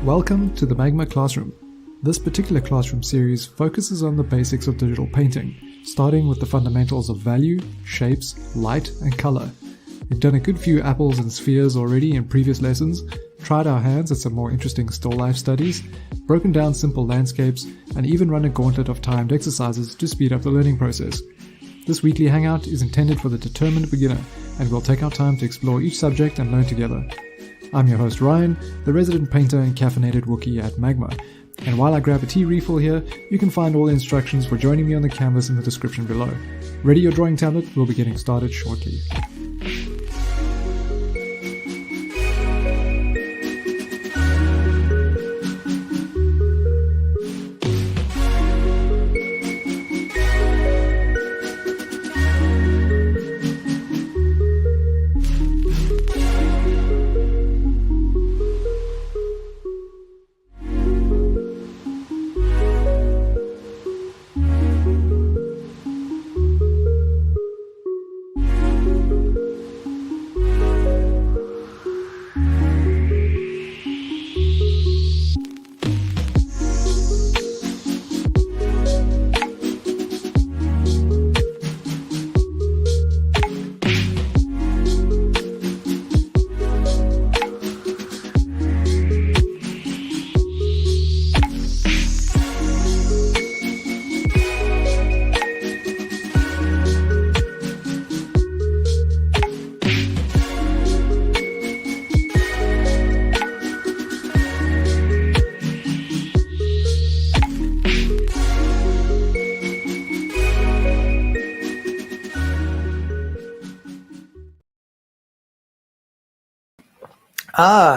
Welcome to the Magma Classroom. This particular classroom series focuses on the basics of digital painting, starting with the fundamentals of value, shapes, light, and color. We've done a good few apples and spheres already in previous lessons, tried our hands at some more interesting still life studies, broken down simple landscapes, and even run a gauntlet of timed exercises to speed up the learning process. This weekly hangout is intended for the determined beginner, and we'll take our time to explore each subject and learn together. I'm your host Ryan, the resident painter and caffeinated Wookiee at Magma, and while I grab a tea refill here, you can find all the instructions for joining me on the canvas in the description below. Ready your drawing tablet, we'll be getting started shortly.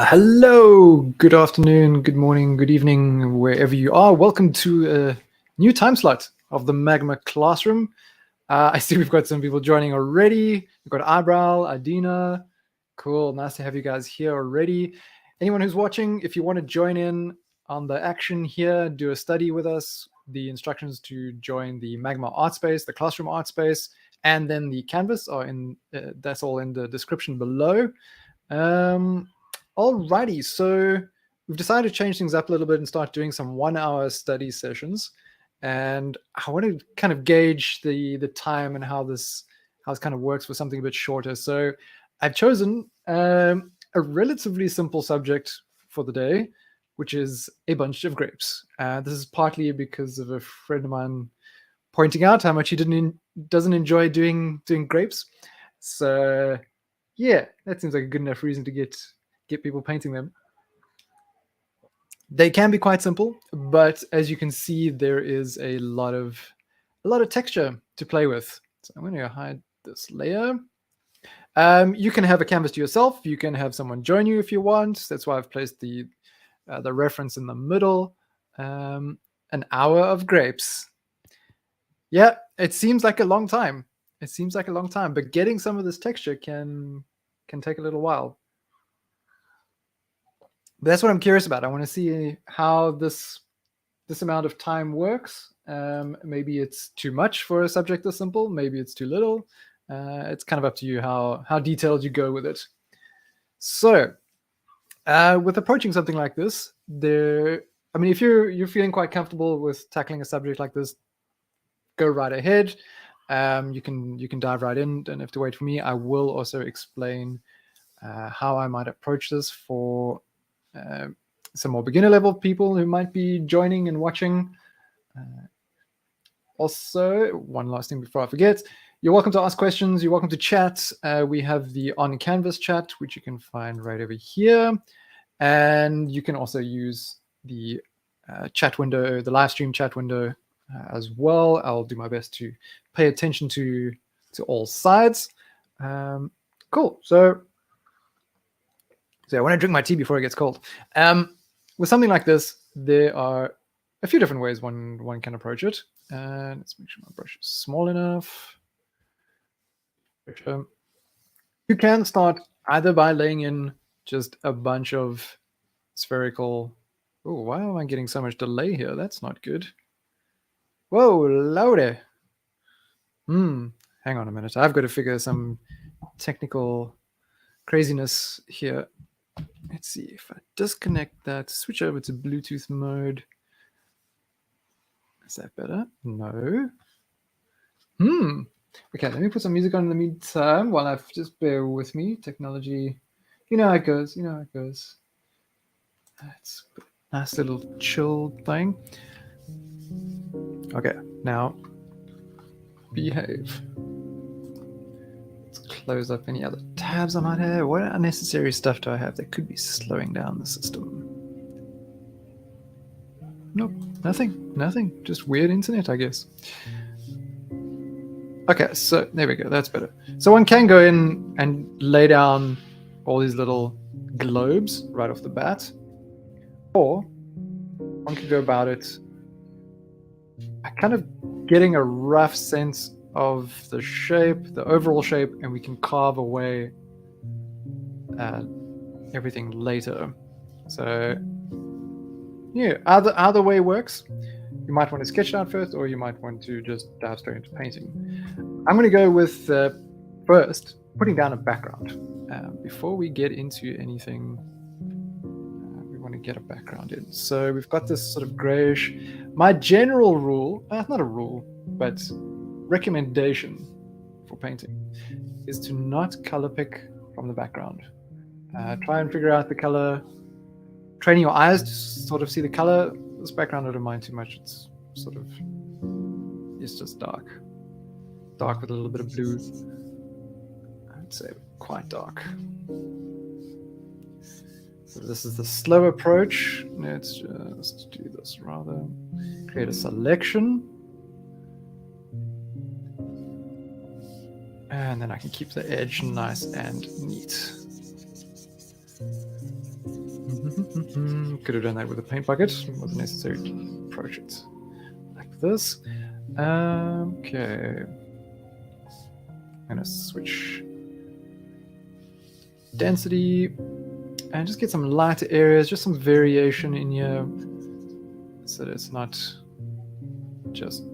Hello, good afternoon, good morning, good evening, wherever you are. Welcome to a new time slot of the Magma Classroom. I see we've got some people joining already. We've got Eyebrow, Adina. Cool, nice to have you guys here already. Anyone who's watching, if you want to join in on the action here, do a study with us, the instructions to join the Magma Artspace, the Classroom Artspace, and then the canvas are in, that's all in the description below. Alrighty, so we've decided to change things up a little bit and start doing some 1-hour study sessions. And I want to kind of gauge the time and how this kind of works for something a bit shorter. So I've chosen a relatively simple subject for the day, which is a bunch of grapes. This is partly because of a friend of mine pointing out how much he doesn't enjoy doing grapes. So yeah, that seems like a good enough reason to get people painting them. They can be quite simple, but as you can see, there is a lot of texture to play with. So I'm going to hide this layer. You can have a canvas to yourself. You can have someone join you if you want. That's why I've placed the reference in the middle. An hour of grapes. Yeah, it seems like a long time. But getting some of this texture can take a little while. But that's what I'm curious about. I want to see how this amount of time works. Maybe it's too much for a subject this simple. Maybe it's too little. It's kind of up to you how detailed you go with it. So with approaching something like this, if you're feeling quite comfortable with tackling a subject like this, go right ahead. You can dive right in. Don't have to wait for me. I will also explain how I might approach this for some more beginner level people who might be joining and watching. Also, one last thing before I forget, you're welcome to ask questions. You're welcome to chat. We have the on canvas chat, which you can find right over here. And you can also use the chat window, the live stream chat window as well. I'll do my best to pay attention to all sides. Cool. So I want to drink my tea before it gets cold. With something like this, there are a few different ways one can approach it. And let's make sure my brush is small enough. You can start either by laying in just a bunch of spherical. Oh, why am I getting so much delay here? That's not good. Whoa, lordy. Hang on a minute. I've got to figure some technical craziness here. Let's let's see, if I disconnect that, switch over to Bluetooth mode. Is that better? No. Okay, let me put some music on in the meantime while I've just bear with me. Technology, you know how it goes. You know how it goes. That's a nice little chill thing. Okay, now behave. Let's close up any other tabs I might have. What unnecessary stuff do I have that could be slowing down the system? Nope, nothing. Just weird internet, I guess. Okay, so there we go. That's better. So one can go in and lay down all these little globes right off the bat, or one could go about it kind of getting a rough sense of the shape, the overall shape, and we can carve away everything later. So yeah, either way works. You might want to sketch it out first, or you might want to just dive straight into painting. I'm going to go with first putting down a background. Before we get into anything, we want to get a background in. So we've got this sort of grayish. My general rule, not a rule, but recommendation for painting is to not color pick from the background. Try and figure out the color. Training your eyes to sort of see the color. This background I don't mind too much. It's sort of, it's just dark with a little bit of blue. I'd say quite dark. So this is the slow approach. Let's just do this rather. Create a selection. And then I can keep the edge nice and neat. Could have done that with a paint bucket. It wasn't necessary to approach it like this. Okay. I'm going to switch density and just get some lighter areas, just some variation in here so that it's not just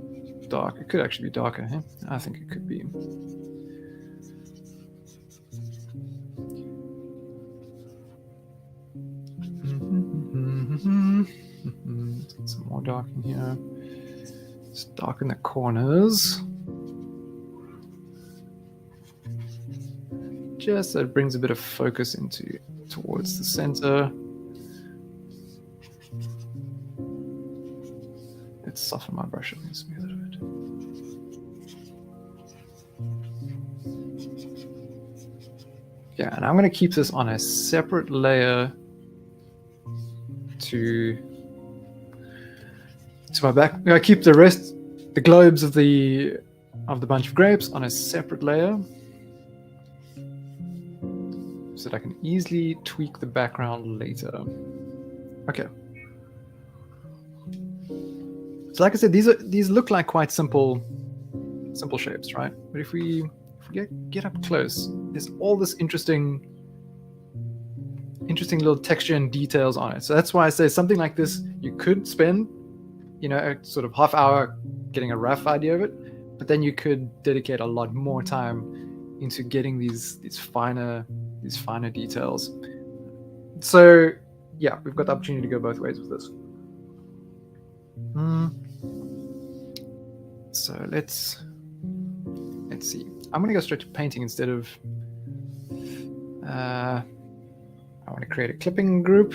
dark. It could actually be darker. Huh? I think it could be. Let's get some more dark in here. Let's darken the corners. Just so it brings a bit of focus towards the center. Let's soften my brush up and smooth it a bit. Yeah, and I'm going to keep this on a separate layer to my back. I keep the rest, the globes of the bunch of grapes on a separate layer, so that I can easily tweak the background later. Okay. So like I said, these look like quite simple shapes, right? But if we get up close, there's all this interesting little texture and details on it. So that's why I say something like this, you could spend, a sort of half hour getting a rough idea of it, but then you could dedicate a lot more time into getting these finer details. So yeah, we've got the opportunity to go both ways with this. So let's see. I'm going to go straight to painting instead of. I want to create a clipping group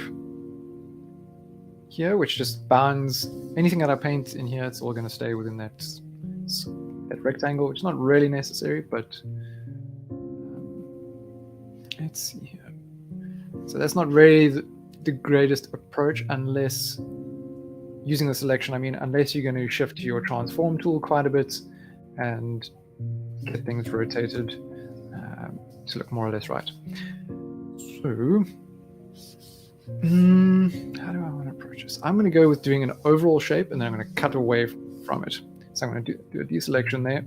here, which just bounds anything that I paint in here. It's all going to stay within that rectangle, which is not really necessary, but let's see here. So that's not really the greatest approach unless using the selection. I mean, unless you're going to shift to your transform tool quite a bit and get things rotated to look more or less right. So, how do I want to approach this? I'm going to go with doing an overall shape, and then I'm going to cut away from it. So I'm going to do a deselection there.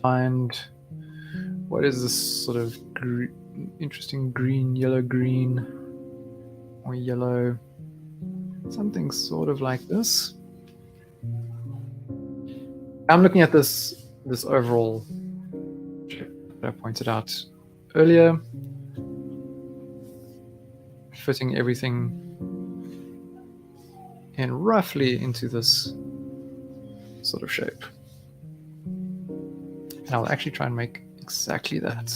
Find what is this sort of interesting green, yellow-green, or yellow, something sort of like this. I'm looking at this overall shape that I pointed out earlier. fitting everything in roughly into this sort of shape. And I'll actually try and make exactly that.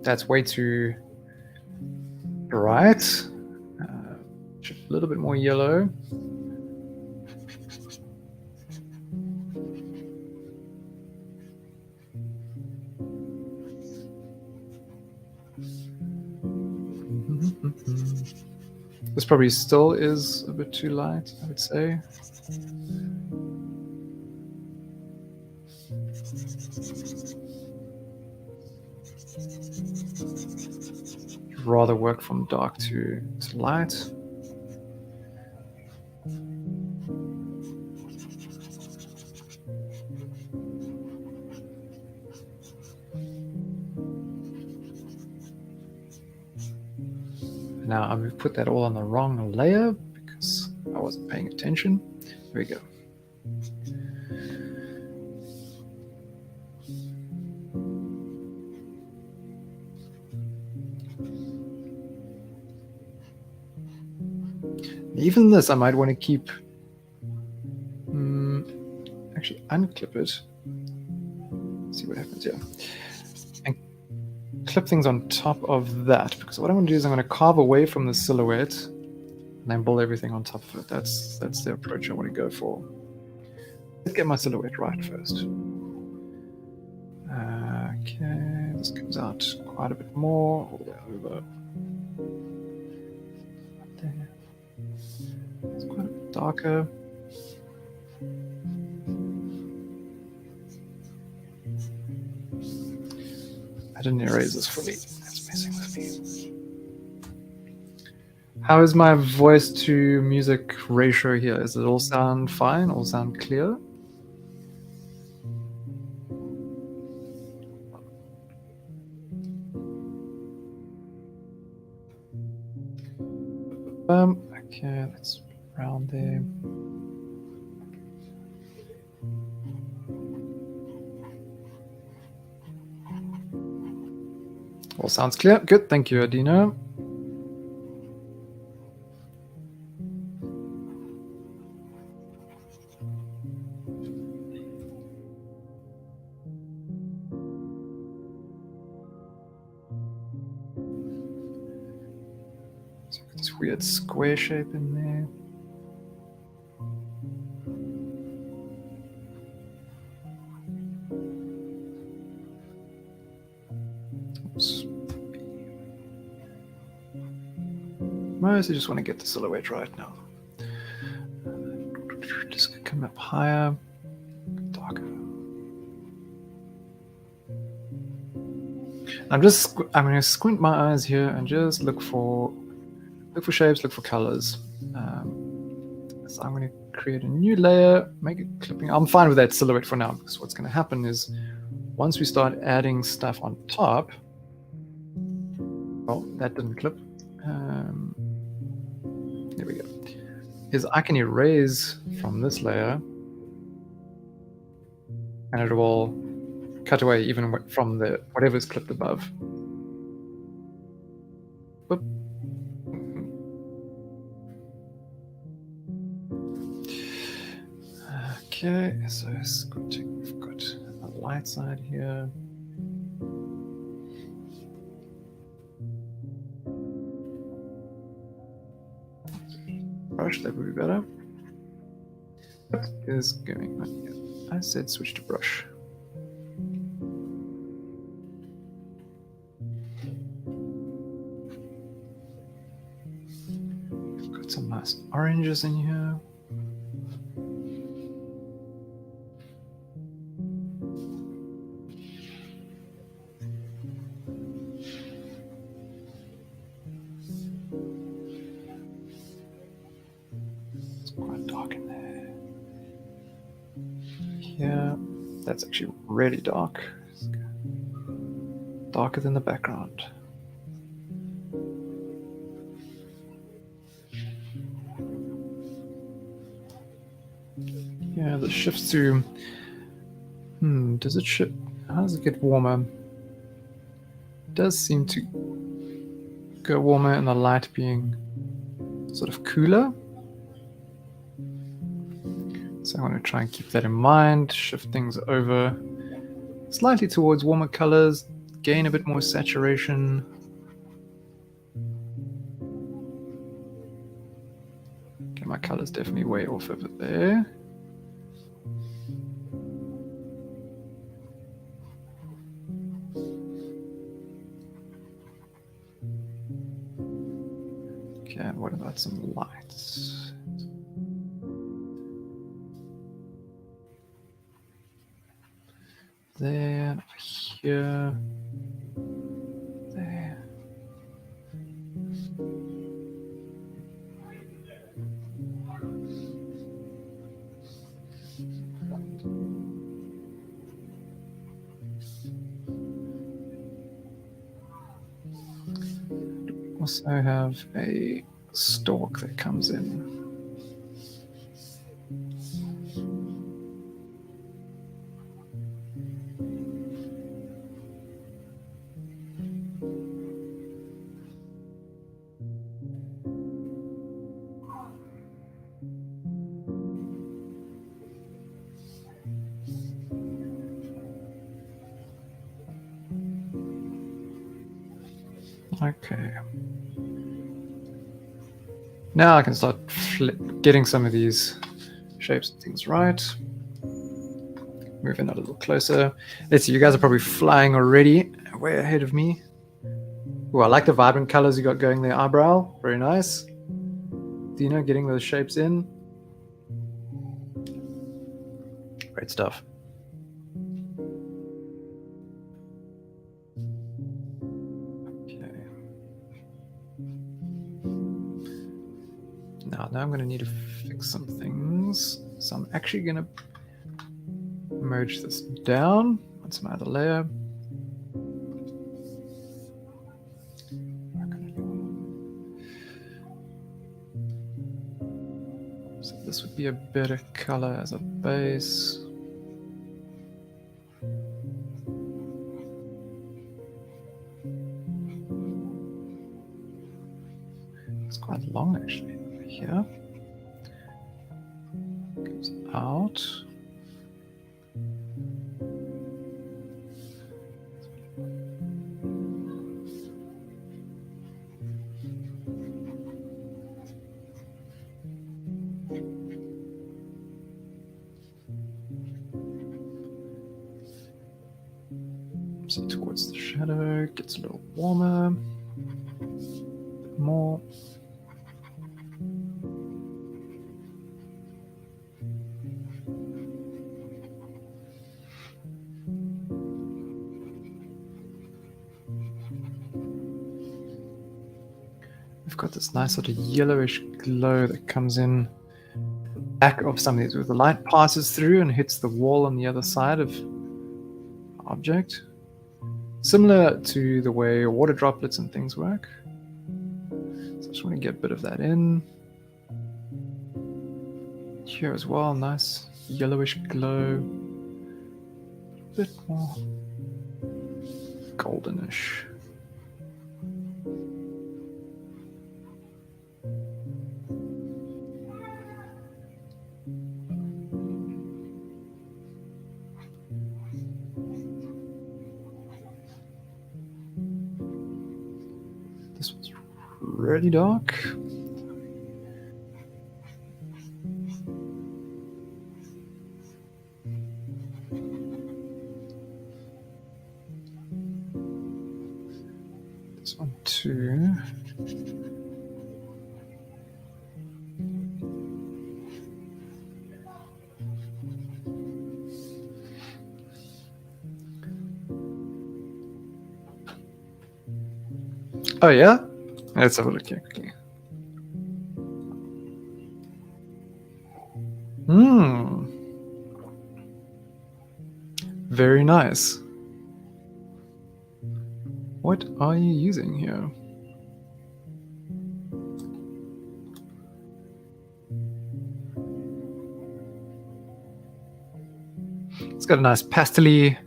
That's way too bright. A little bit more yellow. This probably still is a bit too light, I would say. Rather work from dark to light. Now I've put that all on the wrong layer because I wasn't paying attention. There we go. Even this I might want to keep, actually unclip it, see what happens here, and clip things on top of that, because what I'm going to do is I'm going to carve away from the silhouette and then build everything on top of it. That's the approach I want to go for. Let's get my silhouette right first. Okay, this comes out quite a bit more, all the way over. There. It's quite a bit darker. I didn't erase this fully. That's messing with me. How is my voice to music ratio here? Does it all sound fine? All sound clear? Okay, let's round there. All sounds clear. Good, thank you, Adina. So this weird square shape in there. Oops. Mostly just want to get the silhouette right now. Just come up higher, darker. I'm going to squint my eyes here and just look for shapes, look for colors. So I'm going to create a new layer, make it clipping. I'm fine with that silhouette for now, because what's going to happen is once we start adding stuff on top, well, that didn't clip. There we go. Is I can erase from this layer and it will cut away even from the whatever's clipped above. Whoop. Okay, so we've got a light side here. Brush, that would be better. What is going on here? I said switch to brush. We've got some nice oranges in here. That's actually really dark. Darker than the background. Yeah, this shifts to... does it shift? How does it get warmer? It does seem to go warmer and the light being sort of cooler. So I want to try and keep that in mind, shift things over slightly towards warmer colors, gain a bit more saturation. Okay, my color's definitely way off over there. Okay, and what about some lights? There, over here, there. Also have a stalk that comes in. Okay. Now I can start getting some of these shapes and things right. Move in a little closer. Let's see, you guys are probably flying already, way ahead of me. Oh, I like the vibrant colors you got going there, eyebrow. Very nice. Dina, getting those shapes in. Great stuff. Now I'm going to need to fix some things. So I'm actually going to merge this down onto my other layer. So this would be a better color as a base. It's quite long actually. Here goes out. So towards the shadow, gets a little warmer, a bit more. We've got this nice sort of yellowish glow that comes in the back of some of these, where the light passes through and hits the wall on the other side of the object. Similar to the way water droplets and things work. So I just want to get a bit of that in. Here as well, nice yellowish glow. A bit more goldenish. This one's really dark. This one too. Oh yeah? Let's have a look here quickly. Very nice. What are you using here? It's got a nice pastel-y,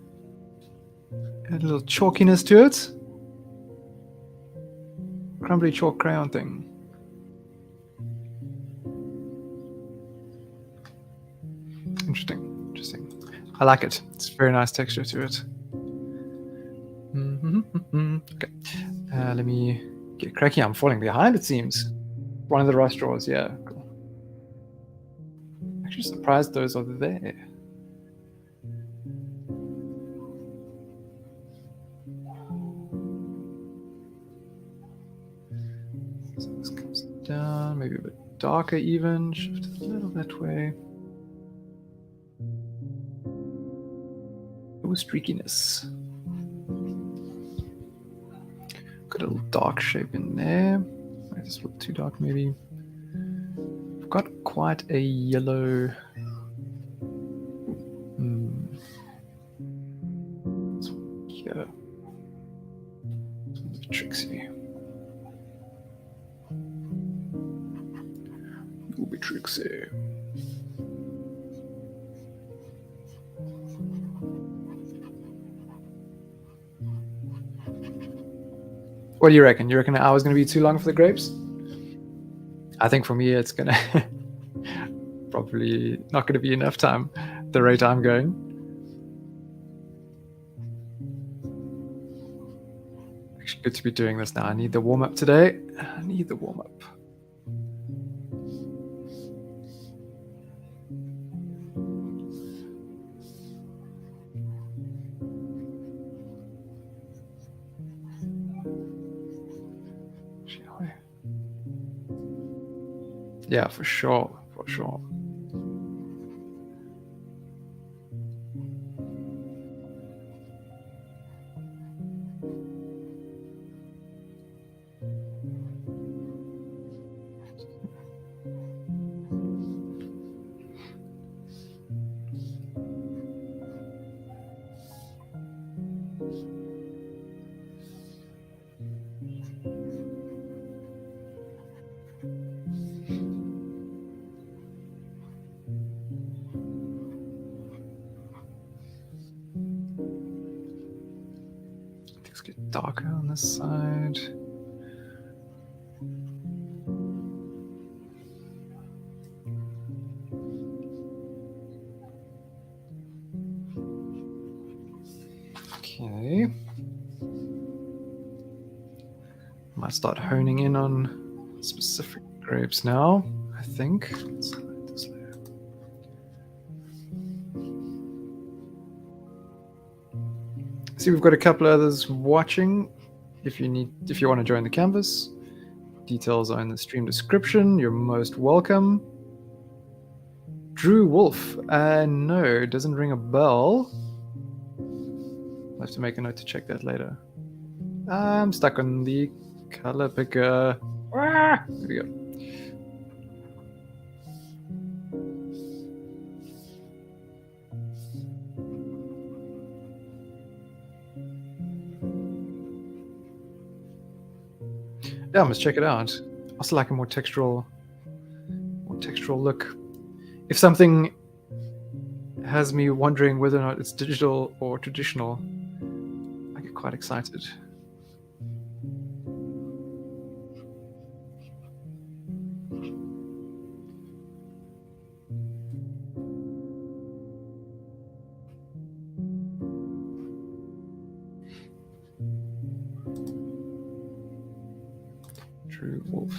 a little chalkiness to it. crumbly chalk crayon thing. Interesting. I like it. It's a very nice texture to it. Okay. Let me get cracking. I'm falling behind, it seems. One of the rust drawers, yeah. Cool. Actually surprised those are there. So this comes down, maybe a bit darker even. Shift it a little that way. Oh, streakiness. Got a little dark shape in there. Might just look too dark, maybe. I've got quite a yellow. This one here. This one's a bit tricksy. It will be tricksy. What do you reckon? You reckon an hour is going to be too long for the grapes? I think for me it's going to probably not going to be enough time, the rate I'm going. Actually good to be doing this now. I need the warm-up today. I need the warm-up. Yeah, for sure. Things get darker on this side. Okay. Might start honing in on specific grapes now, I think. Let's highlight this layer. See, we've got a couple others watching. If you want to join the canvas, details are in the stream description. You're most welcome. Drew Wolf. No, it doesn't ring a bell. I'll have to make a note to check that later. I'm stuck on the color picker. There we go. Yeah, I must check it out. I also like a more textural look. If something has me wondering whether or not it's digital or traditional, I get quite excited. Drew Wolf.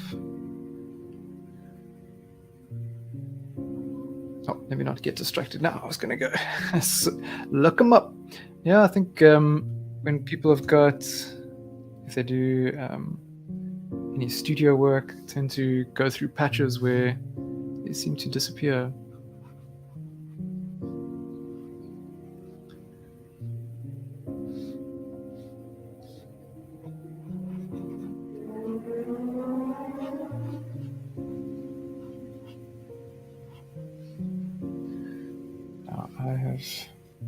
Oh, maybe not get distracted now. I was going to go look them up. Yeah, I think when people have got, if they do any studio work, tend to go through patches where they seem to disappear. Now I have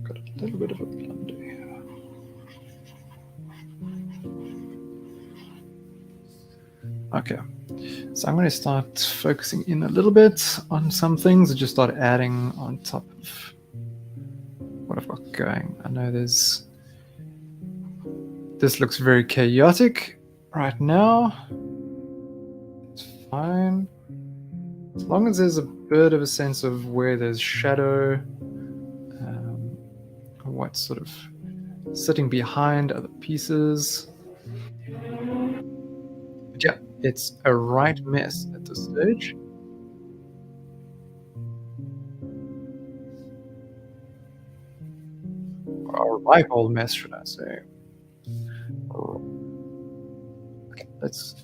got a little bit of a blunder here. Okay, so I'm going to start focusing in a little bit on some things and just start adding on top of what I've got going. I know this looks very chaotic right now. fine. As long as there's a bit of a sense of where there's shadow, what's sort of sitting behind other pieces. But yeah, it's a right mess at this stage. Or a right old mess, should I say. Okay, let's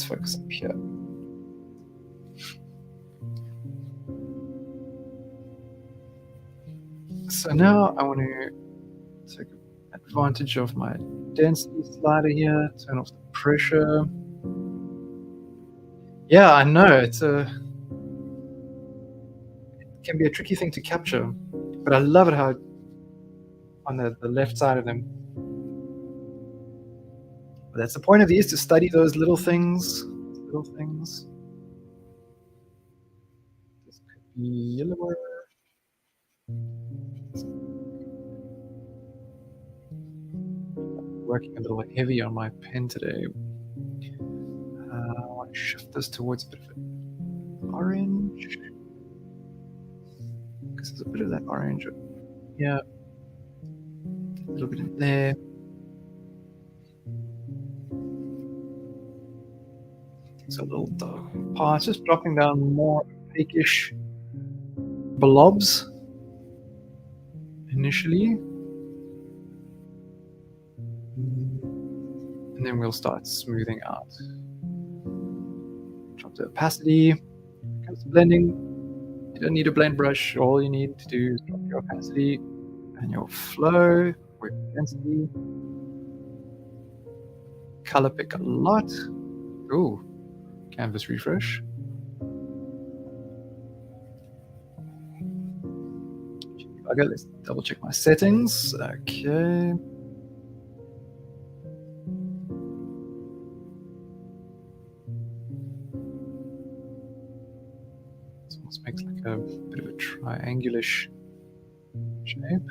focus up here. So now I want to take advantage of my density slider here, turn off the pressure. Yeah, I know, it can be a tricky thing to capture, but I love it how on the left side of them. But that's the point of these, to study those little things. This could be yellower. Working a little heavy on my pen today. I want to shift this towards a bit of an orange, because there's a bit of that orange. Yeah, a little bit in there. So a little dark parts, just dropping down more opaque-ish blobs initially. And then we'll start smoothing out. Drop the opacity. When it comes to blending, you don't need a blend brush. All you need to do is drop your opacity and your flow, with density. Color pick a lot. Ooh, canvas refresh. Okay, let's double check my settings. Okay. This almost makes like a bit of a triangulish shape.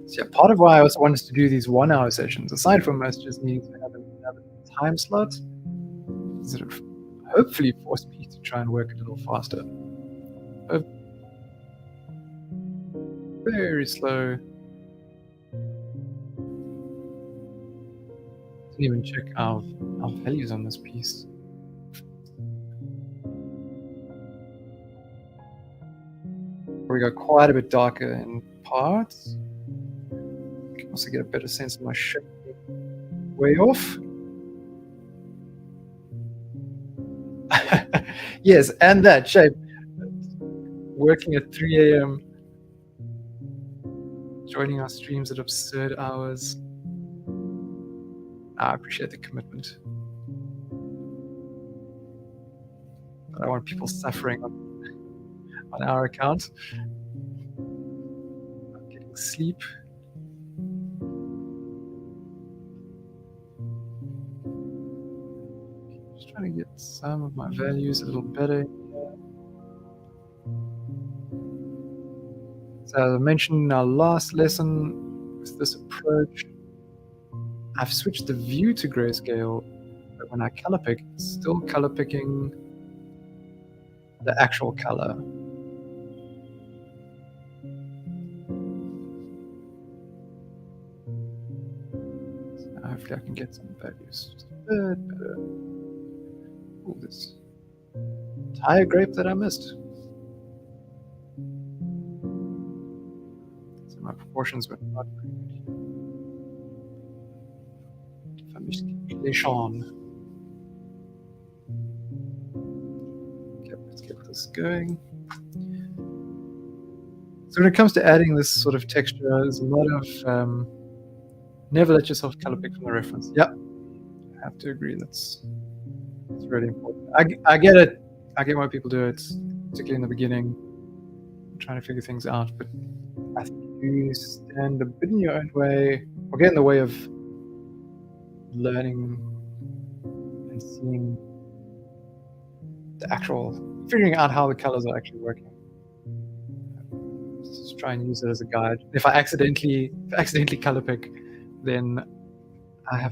So yeah, part of why I also wanted to do these 1 hour sessions, aside from us just needing to have another time slot, sort of hopefully force me to try and work a little faster. Very slow. Didn't even check our values on this piece. We got quite a bit darker in parts. You can also get a better sense of my shape way off. Yes, and that shape. Working at 3 a.m. Joining our streams at absurd hours. I appreciate the commitment. I don't want people suffering on our account. Not getting sleep. Just trying to get some of my values a little better. So as I mentioned in our last lesson, with this approach, I've switched the view to grayscale, but when I color pick, it's still color picking the actual color. So hopefully I can get some values just a bit better. Oh, this entire grape that I missed. So my proportions were not very good here. If I'm just on. Okay, let's get this going. So when it comes to adding this sort of texture, there's a lot of never let yourself color pick from the reference. Yep, I have to agree. That's really important. I get it. I get why people do it, particularly in the beginning, trying to figure things out. But I think you stand a bit in your own way, or get in the way of learning and seeing the actual, figuring out how the colors are actually working. just try and use it as a guide. If I accidentally color pick, then I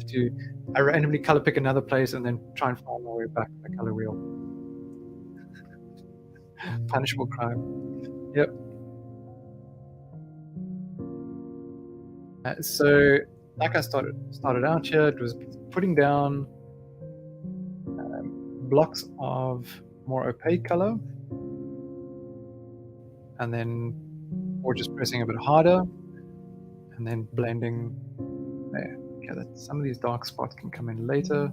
randomly color pick another place and then try and find my way back to the color wheel. Punishable crime. Yep. So like I started out here, it was putting down blocks of more opaque color, and then or just pressing a bit harder and then blending there. Okay, that some of these dark spots can come in later.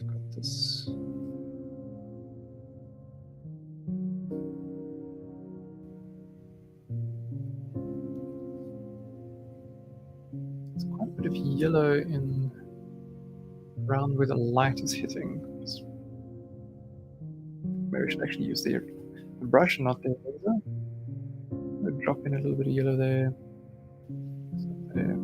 Got this. There's quite a bit of yellow in around where the light is hitting. Maybe I should actually use the brush and not the laser. I'll drop in a little bit of yellow there. There.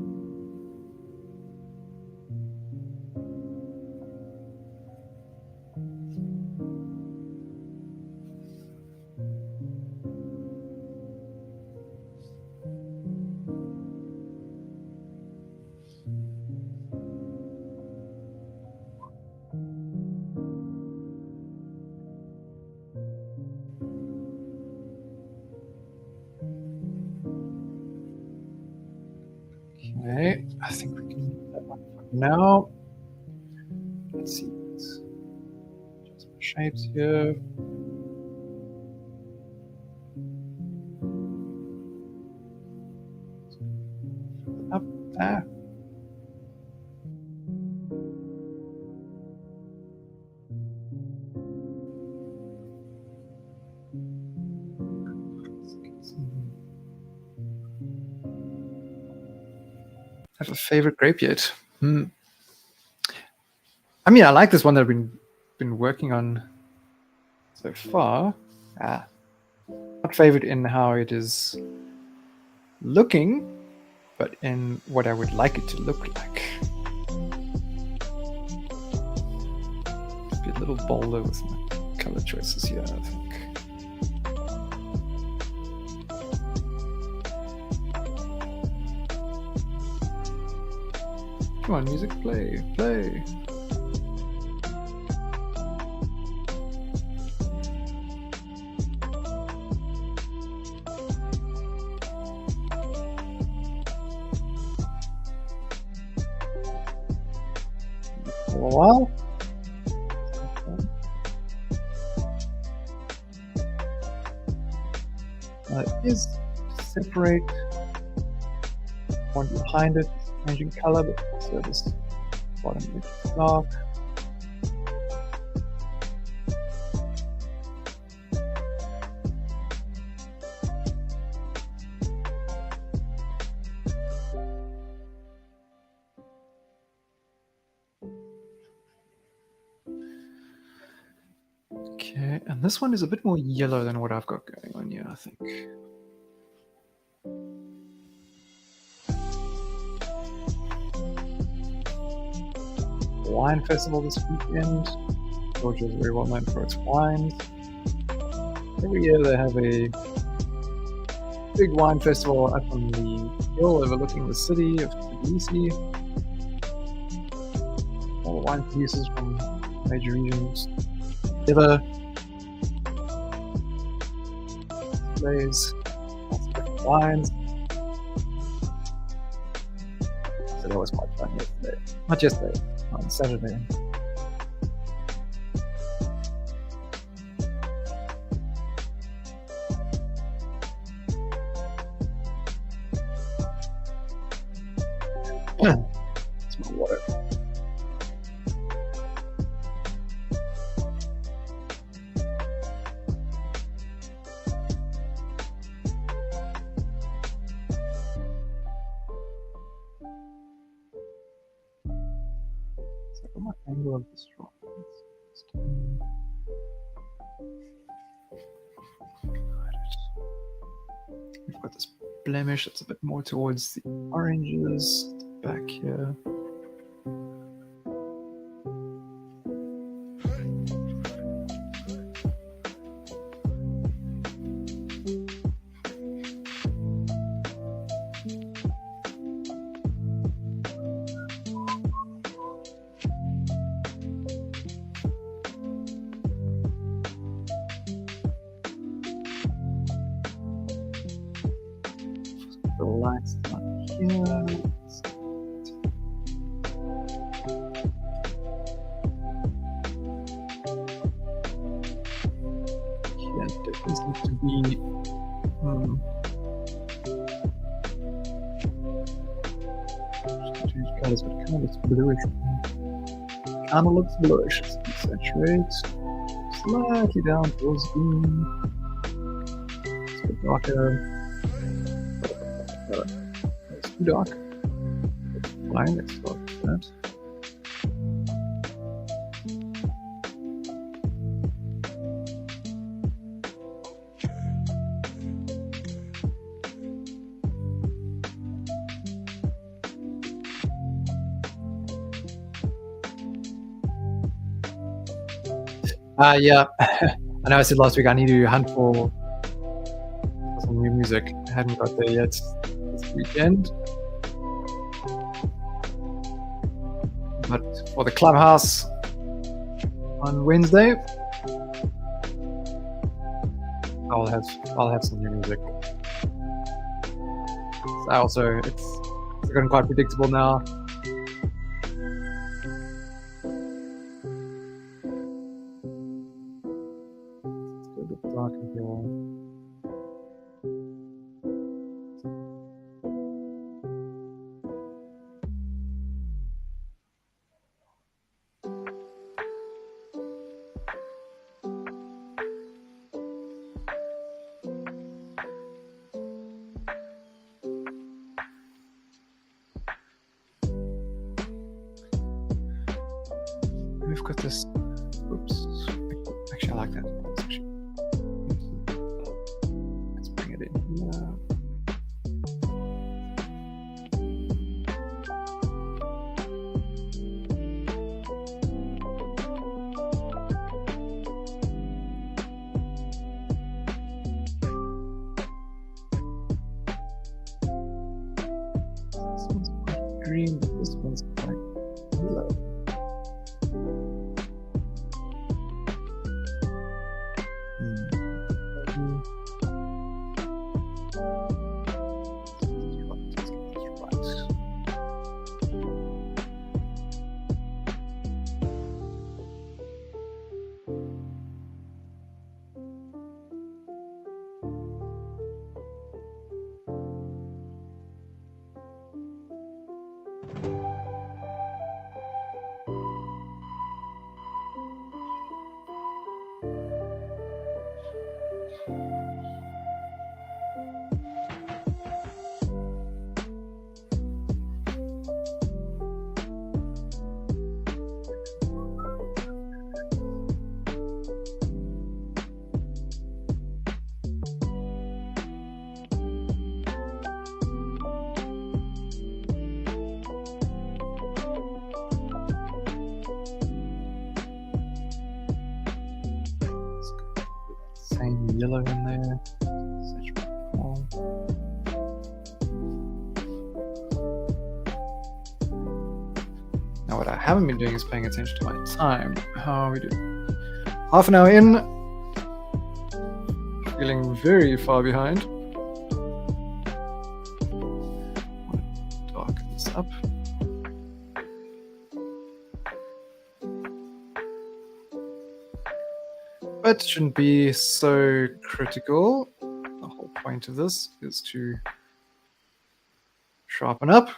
Okay, I think we can do that one for now. Let's see. Just my shapes here. Up there. Have a favorite grape yet? I mean, I like this one that I've been working on so far. Not favorite in how it is looking, but in what I would like it to look like. Be a little bolder with my color choices here, I think. Come on, music, play, play. For a while. It is separate one behind it, changing color, but also this bottom edge is dark. Okay, and this one is a bit more yellow than what I've got going on here, I think. Wine festival this weekend. Georgia is very well known for its wines. Every year they have a big wine festival up on the hill overlooking the city of Tbilisi. All the wine producers from major regions together. Displays, lots of different wines. So that was quite fun yesterday. Not yesterday, on Saturday. Smell water. So I got my angle of this drawing. We've got this blemish that's a bit more towards the oranges at the back here. The lights down here. Yeah, this needs to be. Colors, but it kind of looks bluish. Kind of looks bluish. Let's saturate slightly down towards green. It's a bit darker. It's too dark. Fine, let's start with that. Yeah, I know I said last week I need to hunt for some new music. I haven't got there yet this weekend. But for the clubhouse on Wednesday, I'll have some new music. So it's gotten quite predictable now. We've got this. Oops. Actually, I like that. Let's bring it in here. This one's quite green, but this one's quite yellow. Same yellow in there. Now what I haven't been doing is paying attention to my time. How are we doing? Half an hour in. Feeling very far behind. Darken this up. But it shouldn't be so critical. The whole point of this is to sharpen up.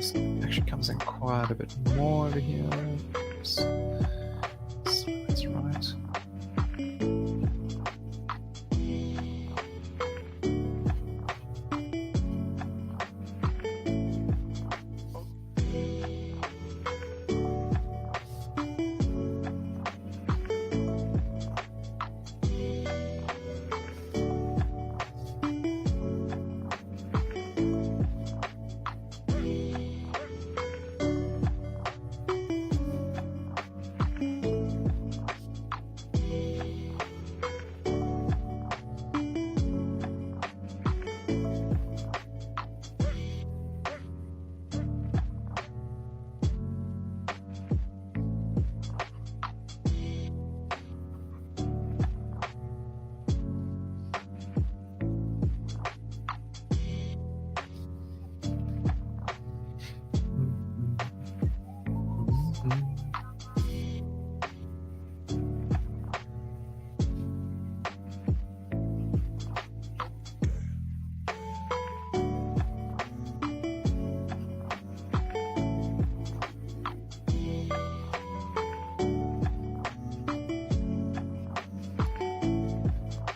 This actually comes in quite a bit more over here. Oops. So that's right.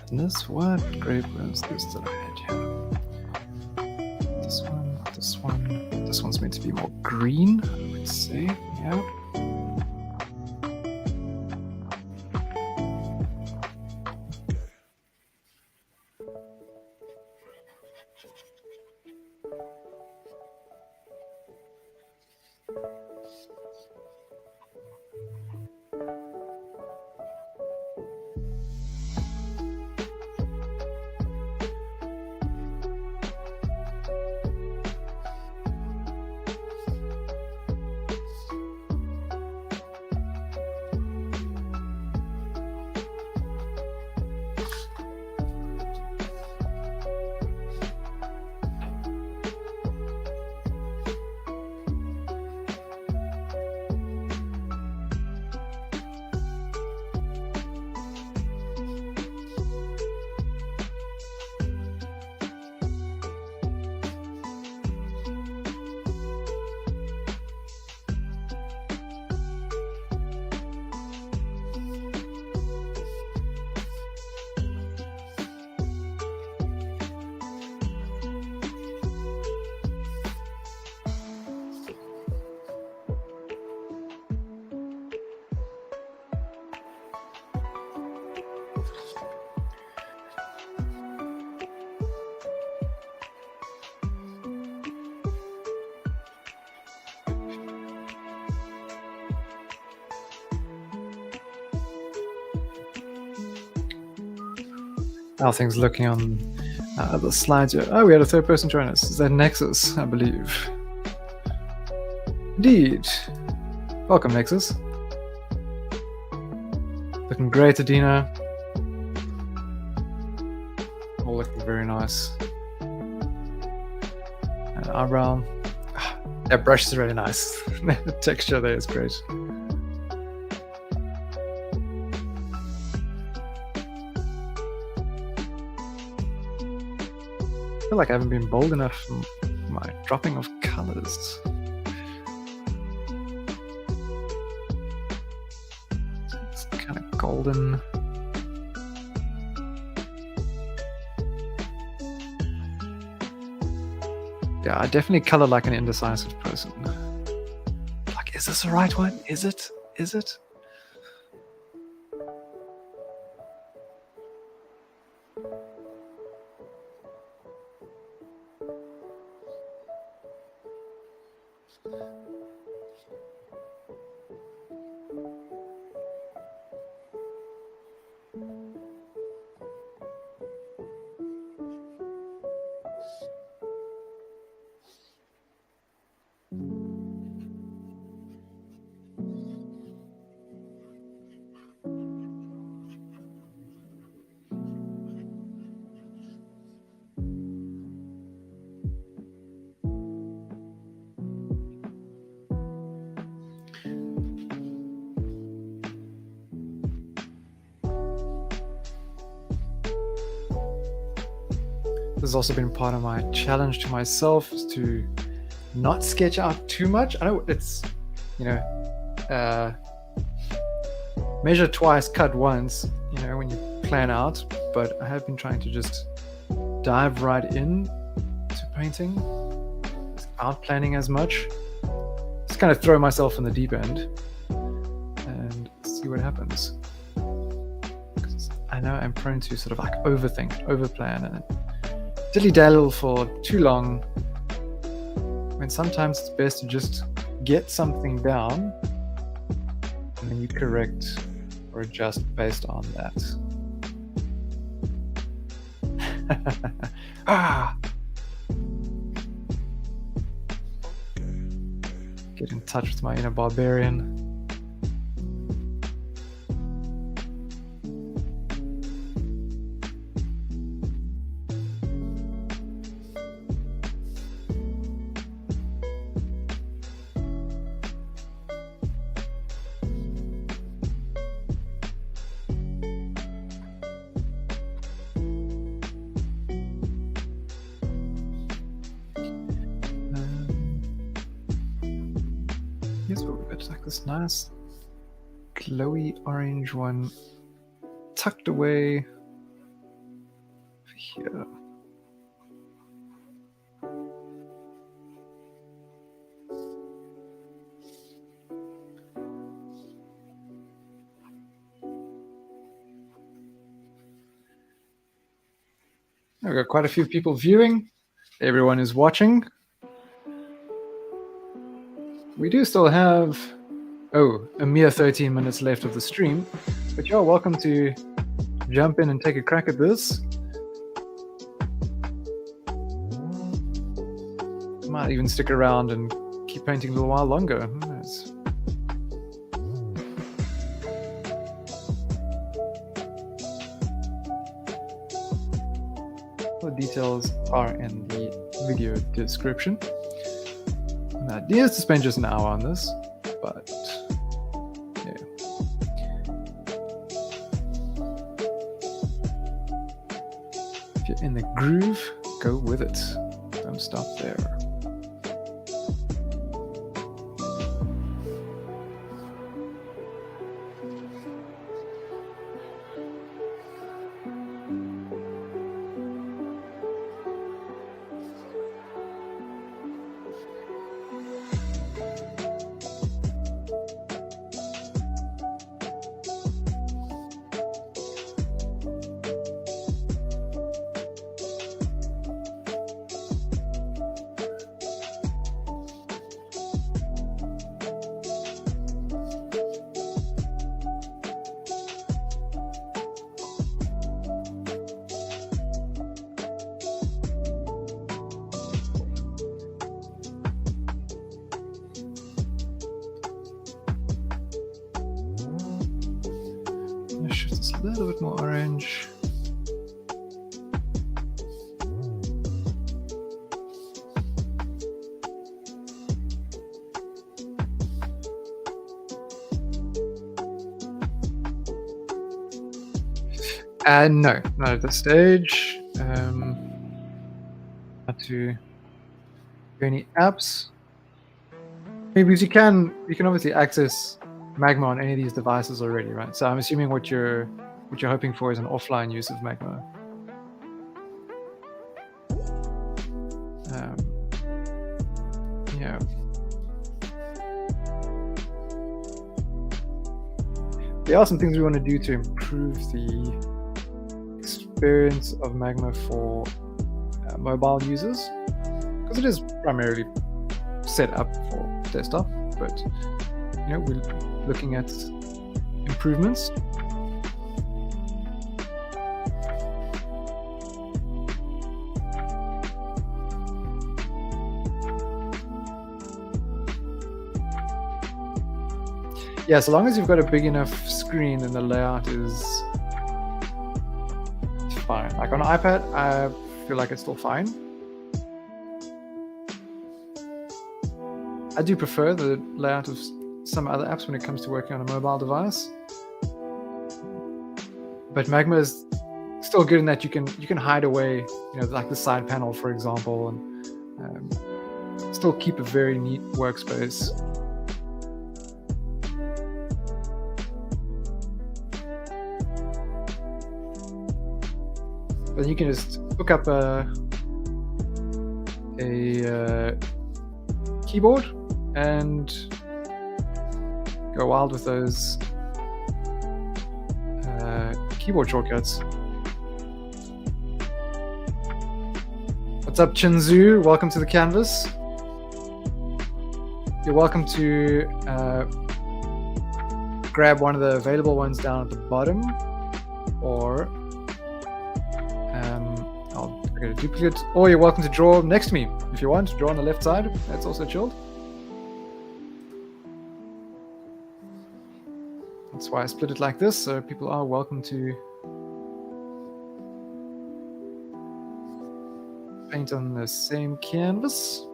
And this, what grape was this that I had here? This one's meant to be more green, I would say, yeah. How are things looking on the slides here? Oh, we had a third person join us. Is that Nexus, I believe? Indeed. Welcome, Nexus. Looking great, Adina. All looking very nice. And eyebrow. That brush is really nice. The texture there is great. I feel like I haven't been bold enough in my dropping of colors. It's kind of golden. Yeah, I definitely color like an indecisive person. Like, is this the right one? Is it? Is it? This has also been part of my challenge to myself, is to not sketch out too much. I know it's, measure twice, cut once, when you plan out, but I have been trying to just dive right in to painting without planning as much. Just kind of throw myself in the deep end and see what happens. Because I know I'm prone to sort of like overthink, overplan, and dilly-dally for too long. When sometimes it's best to just get something down and then you correct or adjust based on that. Get in touch with my inner barbarian. Yes, but we've got like this nice glowy orange one tucked away here. We've got quite a few people viewing. Everyone is watching. We do still have, a mere 13 minutes left of the stream, but you're welcome to jump in and take a crack at this. Might even stick around and keep painting a little while longer. Who knows? The details are in the video description. The idea is to spend just an hour on this, but yeah. If you're in the groove, go with it. Don't stop there. A little bit more orange. And no, not at this stage. Not to do any apps. Maybe because you can obviously access Magma on any of these devices already, right? So I'm assuming what you're hoping for is an offline use of Magma. Yeah. There are some things we want to do to improve the experience of Magma for mobile users, because it is primarily set up for desktop, but we're looking at improvements. Yeah, so long as you've got a big enough screen, then the layout is fine. Like on an iPad, I feel like it's still fine. I do prefer the layout of some other apps when it comes to working on a mobile device. But Magma is still good in that you can hide away, like the side panel, for example, and still keep a very neat workspace. Then you can just hook up a keyboard and go wild with those keyboard shortcuts. What's up, Chinzu? Welcome to the canvas. You're welcome to grab one of the available ones down at the bottom, or I'll get a duplicate, or you're welcome to draw next to me if you want. Draw on the left side, that's also chilled. That's why I split it like this, so people are welcome to paint on the same canvas.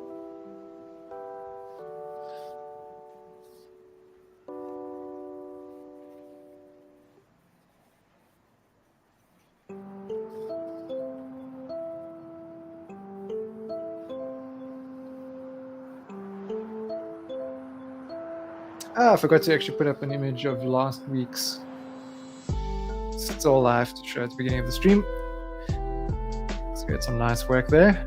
I forgot to actually put up an image of last week's. It's all I have to show at the beginning of the stream. So we had some nice work there.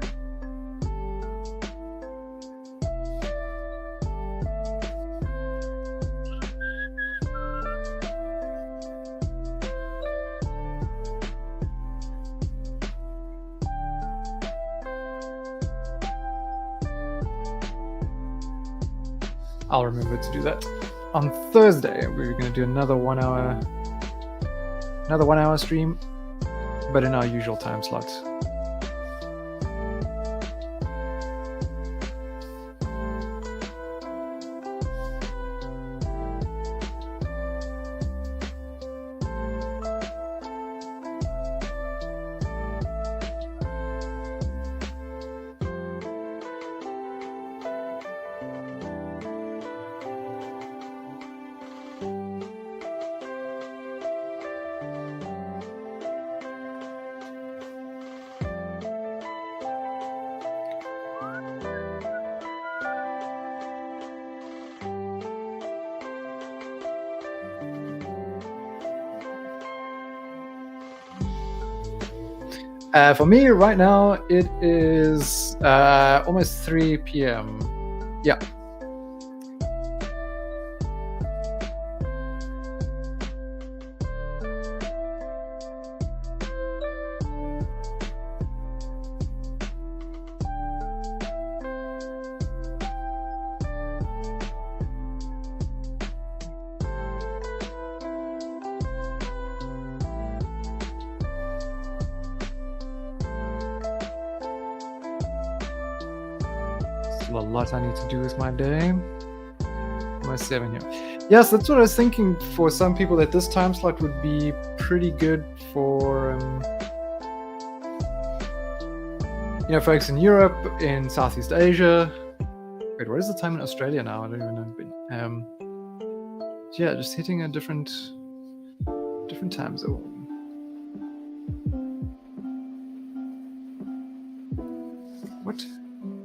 I'll remember to do that. On Thursday, we're going to do another 1 hour stream, but in our usual time slot. For me, right now, it is almost 3 p.m. Yeah. A lot I need to do with my day. Almost 7 here. Yes, that's what I was thinking. For some people, that this time slot would be pretty good for, folks in Europe, in Southeast Asia. Wait, what is the time in Australia now? I don't even know. Yeah, just hitting a different time zone. What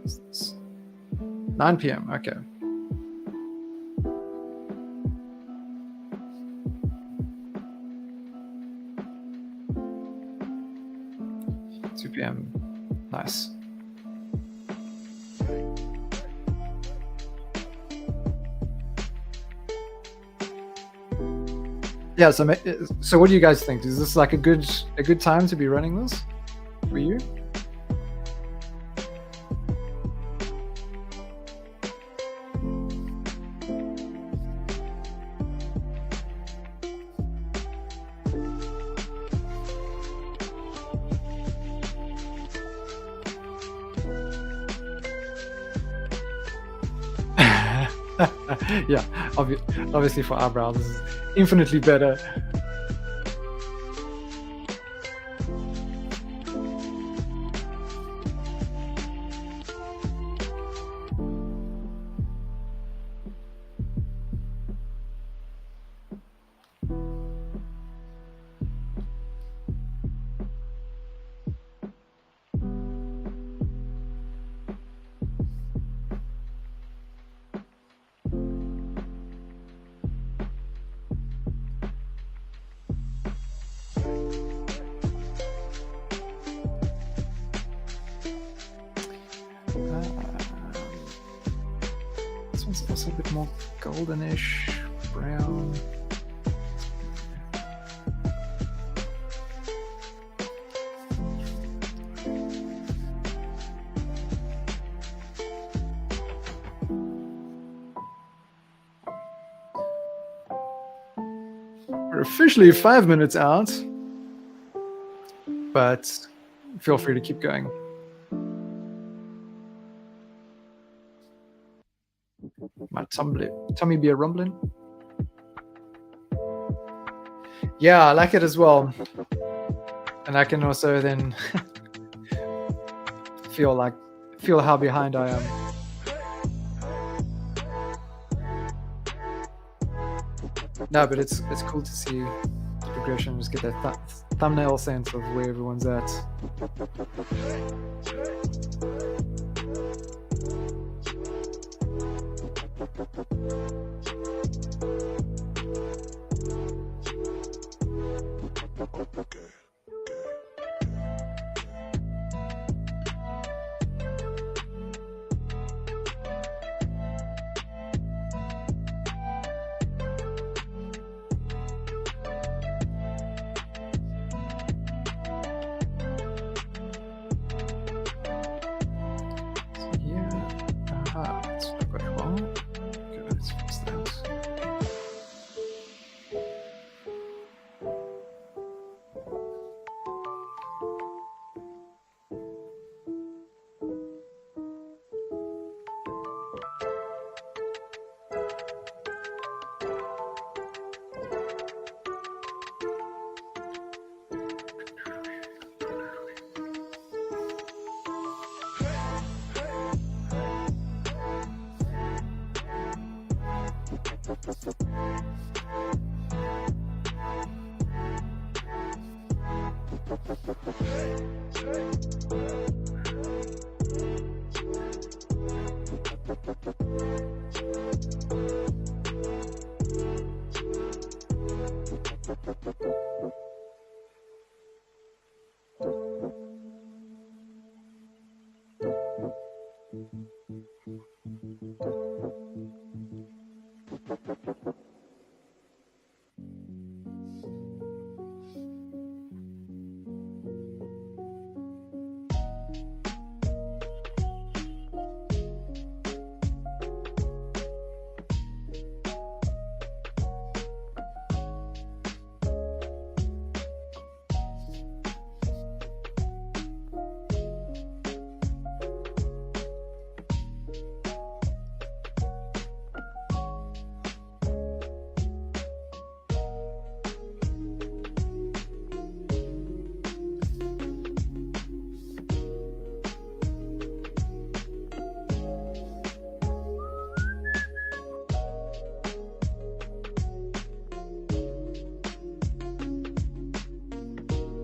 is this? 9 p.m. Okay. PM. Nice. Yeah. So what do you guys think? Is this like a good time to be running this for you? Yeah, obviously for our browsers, this is infinitely better. one's also a bit more goldenish brown. We're officially 5 minutes out, but feel free to keep going. My tummy be a rumbling. Yeah, I like it as well. And I can also then feel how behind I am. No, but it's cool to see the progression, just get that thumbnail sense of where everyone's at.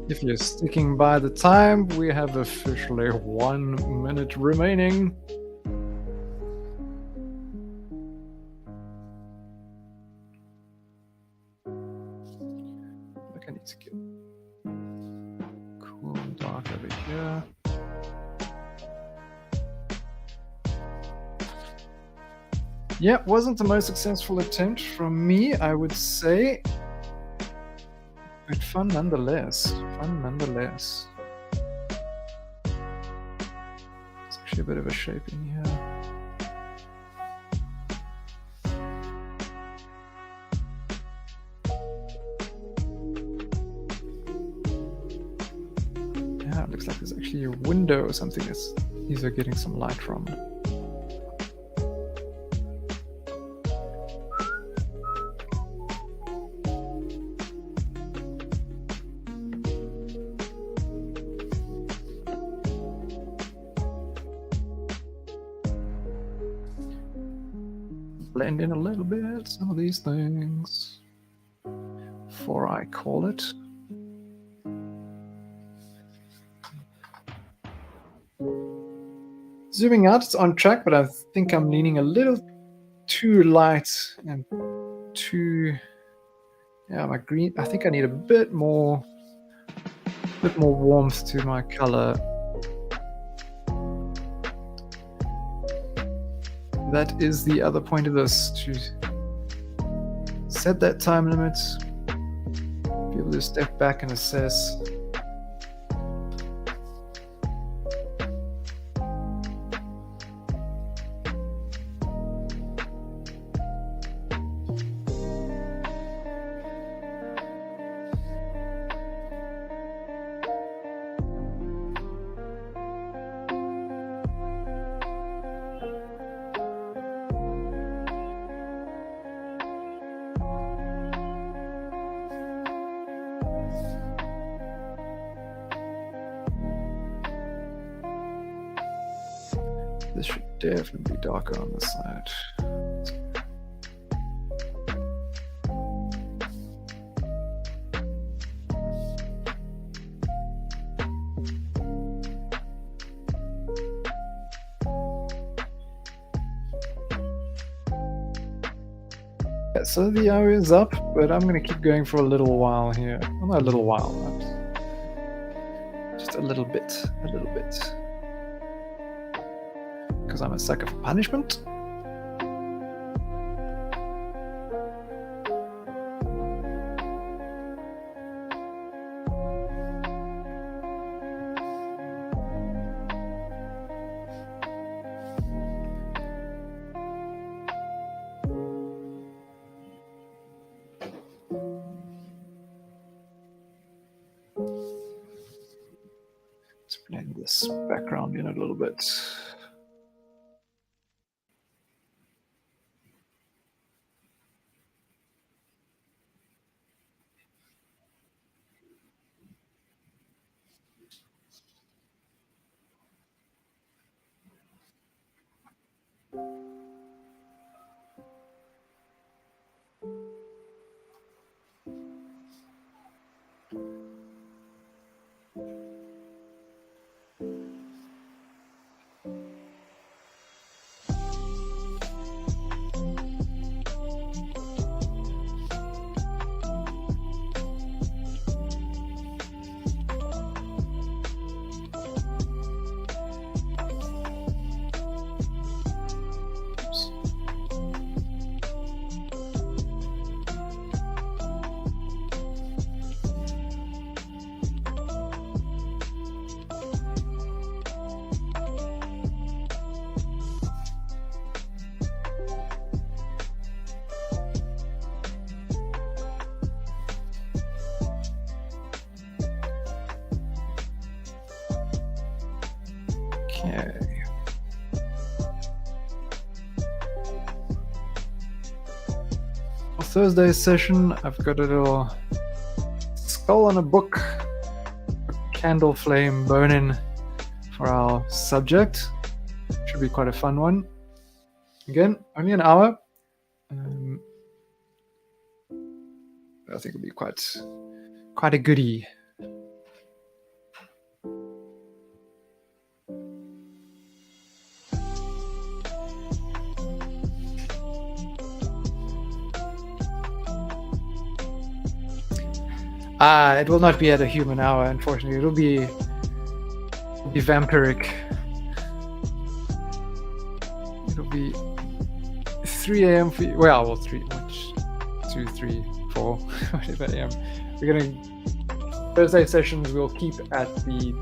If you're sticking by the time, we have officially 1 minute remaining. Look, I need to get cool and dark over here. Yeah, wasn't the most successful attempt from me, I would say. But fun nonetheless. Fun nonetheless. It's actually a bit of a shaping here. Yeah, it looks like there's actually a window or something these are getting some light from. Blend in a little bit some of these things before I call it. Zooming out, it's on track, but I think I'm leaning a little too light and too, yeah, my green. I think I need a bit more warmth to my color. that is the other point of this, to set that time limit, be able to step back and assess. This should definitely be darker on this side. Yeah, so the hour is up, but I'm going to keep going for a little while here. Well, not a little while, but just a little bit. Because I'm a sucker for punishment. Let's blend this background in a little bit. Okay. For Thursday's session, I've got a little skull on a book, a candle flame burning for our subject. Should be quite a fun one. Again, only an hour. I think it'll be quite a goodie. It will not be at a human hour, unfortunately. It'll be vampiric. It'll be 3 a.m. for you. Well, 3, 2, 3, 4, whatever a.m. We're gonna Thursday sessions we'll keep at the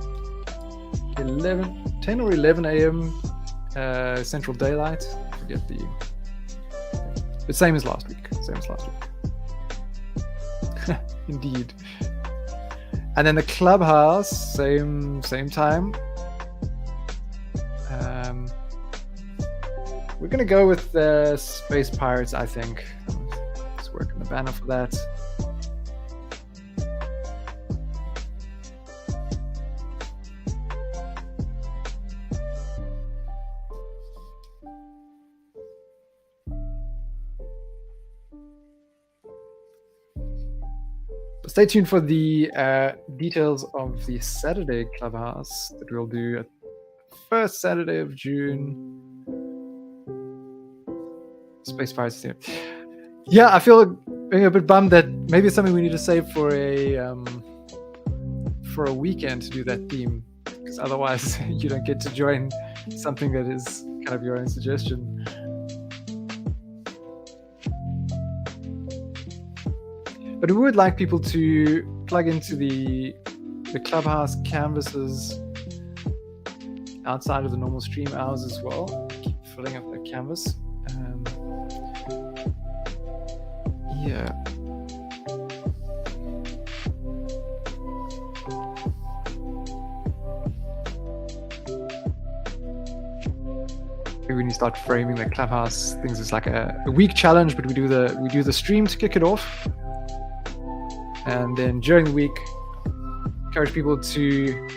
10 or 11 a.m. Central Daylight. I forget but same as last week. Indeed. And then the clubhouse, same time. We're gonna go with the Space Pirates, I think. Let's work on the banner for that. Stay tuned for the details of the Saturday clubhouse that we'll do at the first Saturday of June. Space Pirates here. Yeah, I feel being a bit bummed that maybe it's something we need to save for a weekend to do that theme, because otherwise you don't get to join something that is kind of your own suggestion. But we would like people to plug into the Clubhouse canvases outside of the normal stream hours as well. Keep filling up that canvas. Yeah. Maybe when you start framing the Clubhouse things, it's like a week challenge, but we do the stream to kick it off, and then during the week, encourage people to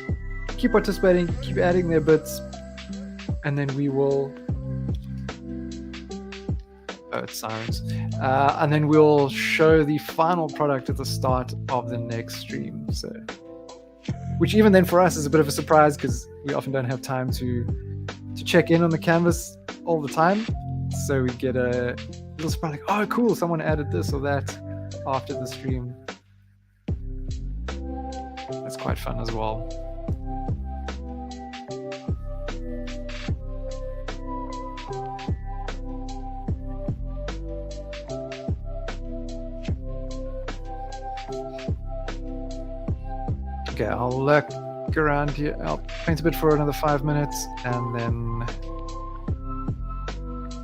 keep participating, keep adding their bits, and then we will. Oh, it's sirens. And then we'll show the final product at the start of the next stream. So, which even then for us is a bit of a surprise because we often don't have time to check in on the canvas all the time. So we get a little surprise, like, oh, cool, someone added this or that after the stream. That's quite fun as well. Okay, I'll lurk around here. I'll paint a bit for another 5 minutes, and then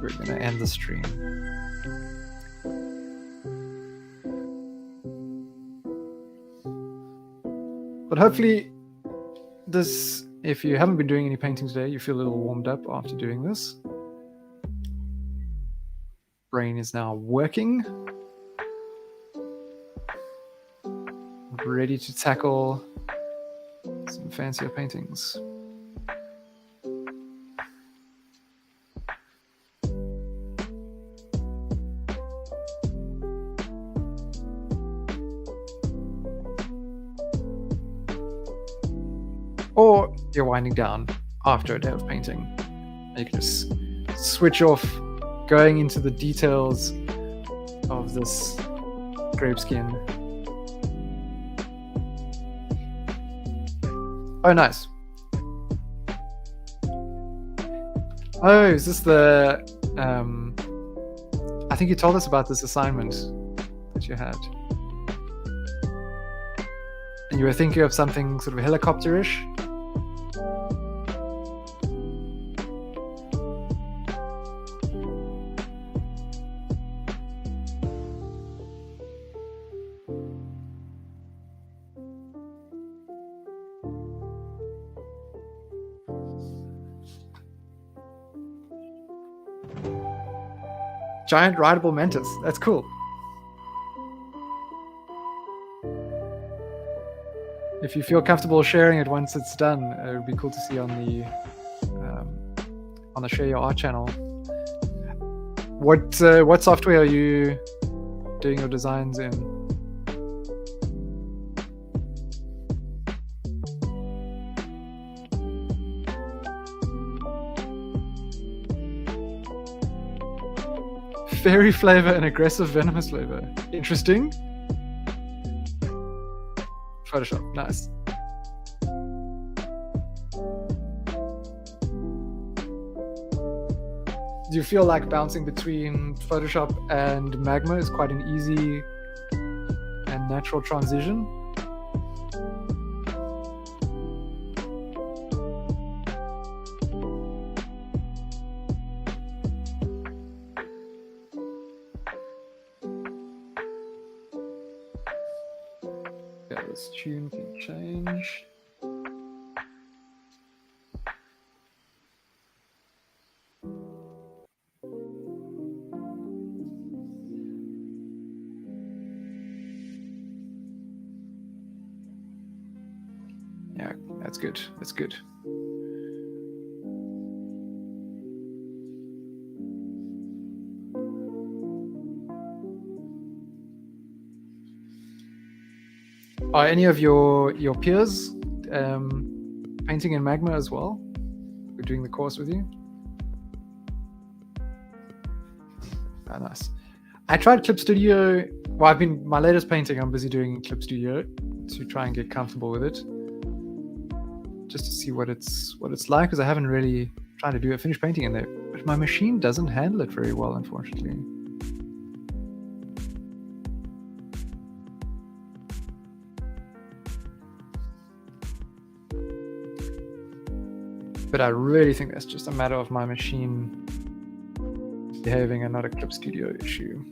we're going to end the stream. But hopefully this, if you haven't been doing any painting today, you feel a little warmed up after doing this. Brain is now working. Ready to tackle some fancier paintings. Or you're winding down after a day of painting. You can just switch off going into the details of this grape skin. Oh, nice. Oh, is this the... I think you told us about this assignment that you had. And you were thinking of something sort of helicopter-ish? Giant rideable mantis. That's cool. If you feel comfortable sharing it once it's done, it would be cool to see on the Share Your Art channel. What software are you doing your designs in? Fairy flavor and aggressive venomous flavor. Interesting. Photoshop. Nice. Do you feel like bouncing between Photoshop and Magma is quite an easy and natural transition? This tune can change. Yeah, that's good. That's good. Are any of your peers painting in Magma as well? We're doing the course with you? Oh, nice. I tried Clip Studio. Well, my latest painting I'm busy doing in Clip Studio to try and get comfortable with it. Just to see what it's like, because I haven't really tried to do a finished painting in there. But my machine doesn't handle it very well, unfortunately. But I really think that's just a matter of my machine behaving and not a Clip Studio issue.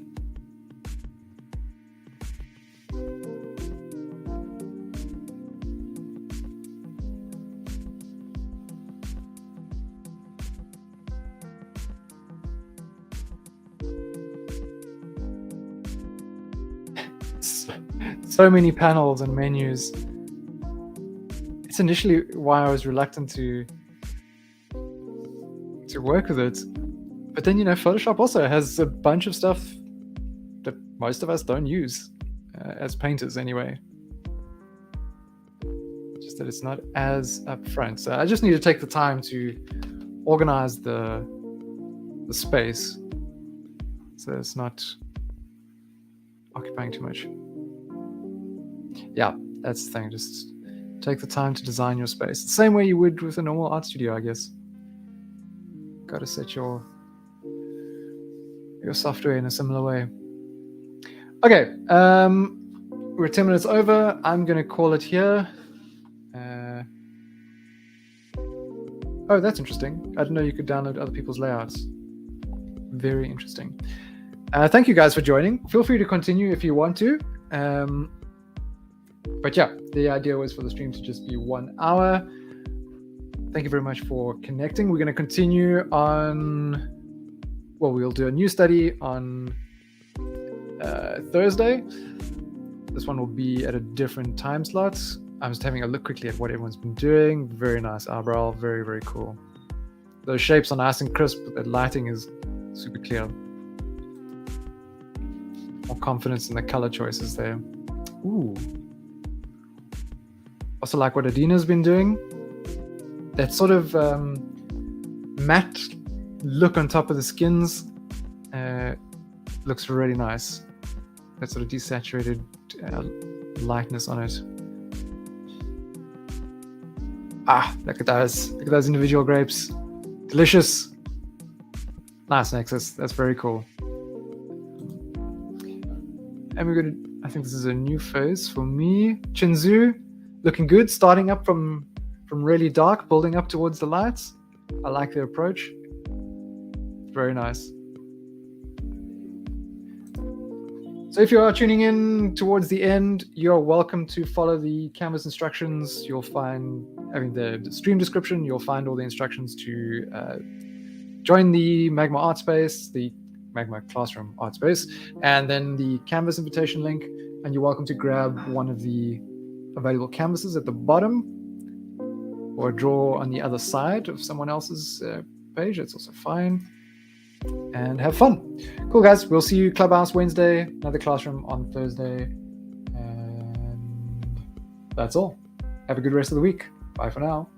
So many panels and menus. It's initially why I was reluctant to work with it. But then, Photoshop also has a bunch of stuff that most of us don't use as painters anyway. Just that it's not as upfront. So I just need to take the time to organize the space so it's not occupying too much. Yeah, that's the thing. Just take the time to design your space. The same way you would with a normal art studio, I guess. Got to set your software in a similar way. Okay, we're 10 minutes over. I'm going to call it here. Oh, that's interesting. I didn't know you could download other people's layouts. Very interesting. Thank you guys for joining. Feel free to continue if you want to. But yeah, the idea was for the stream to just be 1 hour. Thank you very much for connecting. We're going to continue on, well, we'll do a new study on Thursday. This one will be at a different time slot. I'm just having a look quickly at what everyone's been doing. Very nice eyebrow, very, very cool. Those shapes are nice and crisp, but the lighting is super clear. More confidence in the color choices there. Ooh. Also like what Adina's been doing. That sort of matte look on top of the skins looks really nice. That sort of desaturated lightness on it. Ah, look at those. Look at those individual grapes. Delicious. Nice, Nexus. That's very cool. And we're going to, I think this is a new phase for me. Chinzu, looking good. Starting up from really dark, building up towards the lights. I like the approach. Very nice. So if you are tuning in towards the end, you're welcome to follow the Canvas instructions. You'll find, the stream description, you'll find all the instructions to join the Magma Artspace, the Magma Classroom Artspace, and then the Canvas invitation link. And you're welcome to grab one of the available canvases at the bottom, or draw on the other side of someone else's page. That's also fine. And have fun. Cool, guys. We'll see you Clubhouse Wednesday, another classroom on Thursday. And that's all. Have a good rest of the week. Bye for now.